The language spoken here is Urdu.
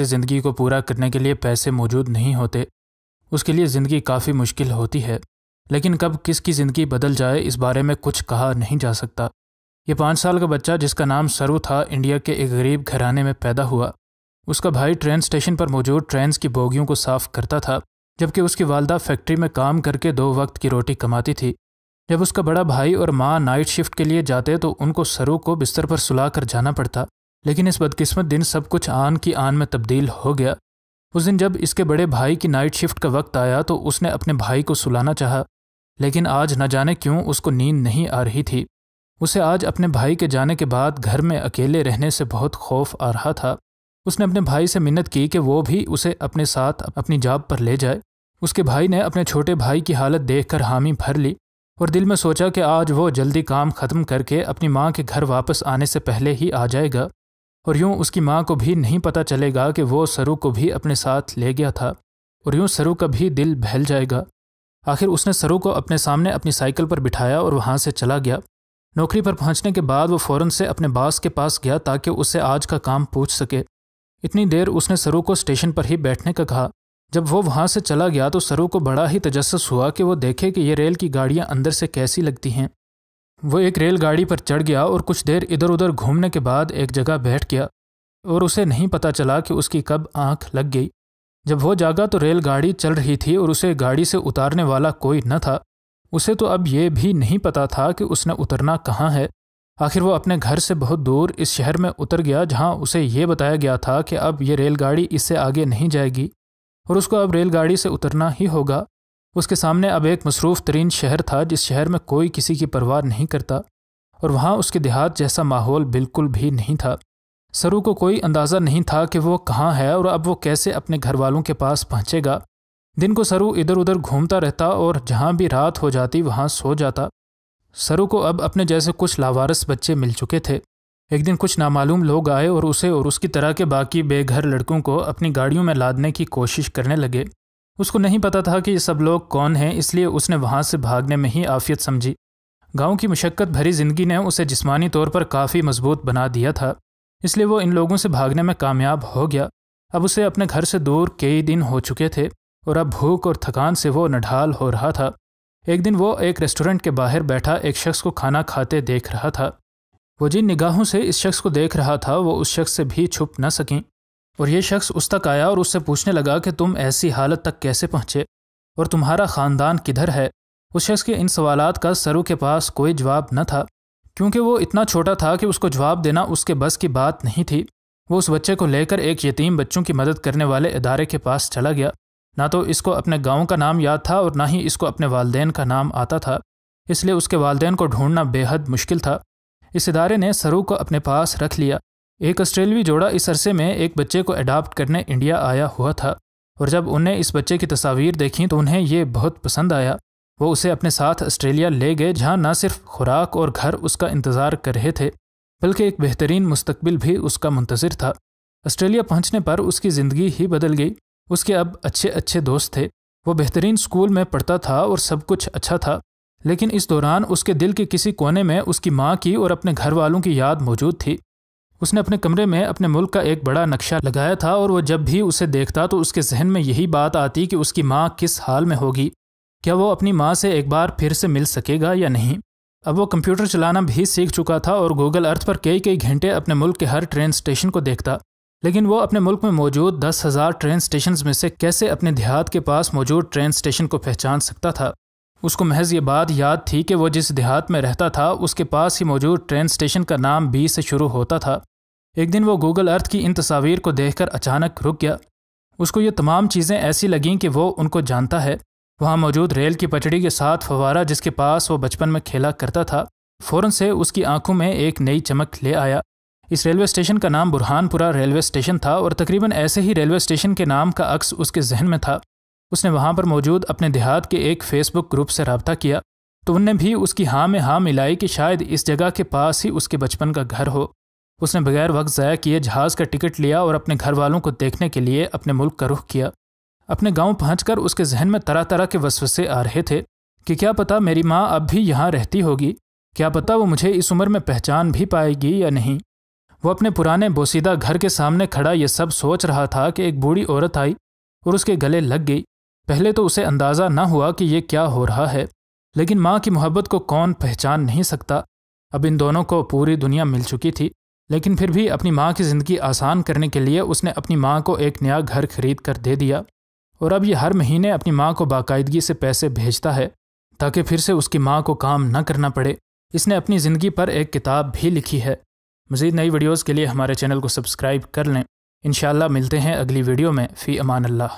رخت زندگی کو پورا کرنے کے لیے پیسے موجود نہیں ہوتے، اس کے لیے زندگی کافی مشکل ہوتی ہے، لیکن کب کس کی زندگی بدل جائے اس بارے میں کچھ کہا نہیں جا سکتا۔ یہ 5 سال کا بچہ جس کا نام سرو تھا، انڈیا کے ایک غریب گھرانے میں پیدا ہوا۔ اس کا بھائی ٹرین اسٹیشن پر موجود ٹرینز کی بوگیوں کو صاف کرتا تھا، جبکہ اس کی والدہ فیکٹری میں کام کر کے 2 وقت کی روٹی کماتی تھی۔ جب اس کا بڑا بھائی اور ماں نائٹ شفٹ کے لیے جاتے تو ان کو سرو کو بستر پر سلا کر جانا پڑتا، لیکن اس بدقسمت دن سب کچھ آن کی آن میں تبدیل ہو گیا۔ اس دن جب اس کے بڑے بھائی کی نائٹ شفٹ کا وقت آیا تو اس نے اپنے بھائی کو سلانا چاہا، لیکن آج نہ جانے کیوں اس کو نیند نہیں آ رہی تھی۔ اسے آج اپنے بھائی کے جانے کے بعد گھر میں اکیلے رہنے سے بہت خوف آ رہا تھا۔ اس نے اپنے بھائی سے منت کی کہ وہ بھی اسے اپنے ساتھ اپنی جاب پر لے جائے۔ اس کے بھائی نے اپنے چھوٹے بھائی کی حالت دیکھ کر حامی بھر لی اور دل میں سوچا کہ آج وہ جلدی کام ختم کر کے اپنی ماں کے گھر واپس آنے سے پہلے ہی آ جائے گا، اور یوں اس کی ماں کو بھی نہیں پتہ چلے گا کہ وہ سرو کو بھی اپنے ساتھ لے گیا تھا، اور یوں سرو کا بھی دل بہل جائے گا۔ آخر اس نے سرو کو اپنے سامنے اپنی سائیکل پر بٹھایا اور وہاں سے چلا گیا۔ نوکری پر پہنچنے کے بعد وہ فوراً سے اپنے باس کے پاس گیا تاکہ اس سے آج کا کام پوچھ سکے۔ اتنی دیر اس نے سرو کو اسٹیشن پر ہی بیٹھنے کا کہا۔ جب وہ وہاں سے چلا گیا تو سرو کو بڑا ہی تجسس ہوا کہ وہ دیکھے کہ یہ ریل کی گاڑیاں اندر سے کیسی لگتی ہیں۔ وہ ایک ریل گاڑی پر چڑھ گیا اور کچھ دیر ادھر ادھر گھومنے کے بعد ایک جگہ بیٹھ گیا، اور اسے نہیں پتہ چلا کہ اس کی کب آنکھ لگ گئی۔ جب وہ جاگا تو ریل گاڑی چل رہی تھی اور اسے گاڑی سے اتارنے والا کوئی نہ تھا۔ اسے تو اب یہ بھی نہیں پتا تھا کہ اس نے اترنا کہاں ہے۔ آخر وہ اپنے گھر سے بہت دور اس شہر میں اتر گیا جہاں اسے یہ بتایا گیا تھا کہ اب یہ ریل گاڑی اس سے آگے نہیں جائے گی اور اس کو اب ریل گاڑی سے اترنا ہی ہوگا۔ اس کے سامنے اب ایک مصروف ترین شہر تھا جس شہر میں کوئی کسی کی پرواہ نہیں کرتا، اور وہاں اس کے دیہات جیسا ماحول بالکل بھی نہیں تھا۔ سرو کو کوئی اندازہ نہیں تھا کہ وہ کہاں ہے اور اب وہ کیسے اپنے گھر والوں کے پاس پہنچے گا۔ دن کو سرو ادھر ادھر گھومتا رہتا اور جہاں بھی رات ہو جاتی وہاں سو جاتا۔ سرو کو اب اپنے جیسے کچھ لاوارث بچے مل چکے تھے۔ ایک دن کچھ نامعلوم لوگ آئے اور اسے اور اس کی طرح کے باقی بے گھر لڑکوں کو اپنی گاڑیوں میں لادنے کی کوشش کرنے لگے۔ اس کو نہیں پتا تھا کہ یہ سب لوگ کون ہیں، اس لیے اس نے وہاں سے بھاگنے میں ہی عافیت سمجھی۔ گاؤں کی مشقت بھری زندگی نے اسے جسمانی طور پر کافی مضبوط بنا دیا تھا، اس لیے وہ ان لوگوں سے بھاگنے میں کامیاب ہو گیا۔ اب اسے اپنے گھر سے دور کئی دن ہو چکے تھے اور اب بھوک اور تھکان سے وہ نڈھال ہو رہا تھا۔ ایک دن وہ ایک ریسٹورنٹ کے باہر بیٹھا ایک شخص کو کھانا کھاتے دیکھ رہا تھا۔ وہ جن نگاہوں سے اس شخص کو دیکھ رہا تھا وہ اس شخص سے بھی چھپ نہ سکیں، اور یہ شخص اس تک آیا اور اس سے پوچھنے لگا کہ تم ایسی حالت تک کیسے پہنچے اور تمہارا خاندان کدھر ہے؟ اس شخص کے ان سوالات کا سرو کے پاس کوئی جواب نہ تھا، کیونکہ وہ اتنا چھوٹا تھا کہ اس کو جواب دینا اس کے بس کی بات نہیں تھی۔ وہ اس بچے کو لے کر ایک یتیم بچوں کی مدد کرنے والے ادارے کے پاس چلا گیا۔ نہ تو اس کو اپنے گاؤں کا نام یاد تھا اور نہ ہی اس کو اپنے والدین کا نام آتا تھا، اس لیے اس کے والدین کو ڈھونڈنا بے حد مشکل تھا۔ اس ادارے نے سرو کو اپنے پاس رکھ لیا۔ ایک آسٹریلوی جوڑا اس عرصے میں ایک بچے کو اڈاپٹ کرنے انڈیا آیا ہوا تھا، اور جب انہیں اس بچے کی تصاویر دیکھیں تو انہیں یہ بہت پسند آیا۔ وہ اسے اپنے ساتھ آسٹریلیا لے گئے جہاں نہ صرف خوراک اور گھر اس کا انتظار کر رہے تھے بلکہ ایک بہترین مستقبل بھی اس کا منتظر تھا۔ آسٹریلیا پہنچنے پر اس کی زندگی ہی بدل گئی۔ اس کے اب اچھے دوست تھے، وہ بہترین اسکول میں پڑھتا تھا اور سب کچھ اچھا تھا، لیکن اس دوران اس کے دل کے کسی کونے میں اس کی ماں کی اور اپنے گھر والوں کی یاد موجود تھی۔ اس نے اپنے کمرے میں اپنے ملک کا ایک بڑا نقشہ لگایا تھا اور وہ جب بھی اسے دیکھتا تو اس کے ذہن میں یہی بات آتی کہ اس کی ماں کس حال میں ہوگی، کیا وہ اپنی ماں سے ایک بار پھر سے مل سکے گا یا نہیں۔ اب وہ کمپیوٹر چلانا بھی سیکھ چکا تھا اور گوگل ارتھ پر کئی گھنٹے اپنے ملک کے ہر ٹرین اسٹیشن کو دیکھتا، لیکن وہ اپنے ملک میں موجود 10,000 ٹرین اسٹیشنز میں سے کیسے اپنے دیہات کے پاس موجود ٹرین اسٹیشن کو پہچان سکتا تھا۔ اس کو محض یہ بات یاد تھی کہ وہ جس دیہات میں رہتا تھا اس کے پاس ہی موجود ٹرین اسٹیشن کا نام بی سے شروع ہوتا تھا۔ ایک دن وہ گوگل ارتھ کی ان تصاویر کو دیکھ کر اچانک رک گیا۔ اس کو یہ تمام چیزیں ایسی لگیں کہ وہ ان کو جانتا ہے۔ وہاں موجود ریل کی پٹڑی کے ساتھ فوارہ جس کے پاس وہ بچپن میں کھیلا کرتا تھا فوراً سے اس کی آنکھوں میں ایک نئی چمک لے آیا۔ اس ریلوے اسٹیشن کا نام برہان پورہ ریلوے اسٹیشن تھا اور تقریباً ایسے ہی ریلوے اسٹیشن کے نام کا عکس اس کے ذہن میں تھا۔ اس نے وہاں پر موجود اپنے دیہات کے ایک فیس بک گروپ سے رابطہ کیا تو انہیں بھی اس کی ہاں میں ہاں ملائی کہ شاید اس جگہ کے پاس ہی اس کے بچپن کا گھر ہو۔ اس نے بغیر وقت ضائع کیے جہاز کا ٹکٹ لیا اور اپنے گھر والوں کو دیکھنے کے لیے اپنے ملک کا رخ کیا۔ اپنے گاؤں پہنچ کر اس کے ذہن میں طرح طرح کے وسوسے آ رہے تھے کہ کیا پتہ میری ماں اب بھی یہاں رہتی ہوگی، کیا پتہ وہ مجھے اس عمر میں پہچان بھی پائے گی یا نہیں۔ وہ اپنے پرانے بوسیدہ گھر کے سامنے کھڑا یہ سب سوچ رہا تھا کہ ایک بوڑھی عورت آئی اور اس کے گلے لگ گئی۔ پہلے تو اسے اندازہ نہ ہوا کہ یہ کیا ہو رہا ہے، لیکن ماں کی محبت کو کون پہچان نہیں سکتا۔ اب ان دونوں کو پوری دنیا مل چکی تھی، لیکن پھر بھی اپنی ماں کی زندگی آسان کرنے کے لیے اس نے اپنی ماں کو ایک نیا گھر خرید کر دے دیا، اور اب یہ ہر مہینے اپنی ماں کو باقاعدگی سے پیسے بھیجتا ہے تاکہ پھر سے اس کی ماں کو کام نہ کرنا پڑے۔ اس نے اپنی زندگی پر ایک کتاب بھی لکھی ہے۔ مزید نئی ویڈیوز کے لیے ہمارے چینل کو سبسکرائب کر لیں۔ انشاءاللہ ملتے ہیں اگلی ویڈیو میں۔ فی امان اللہ۔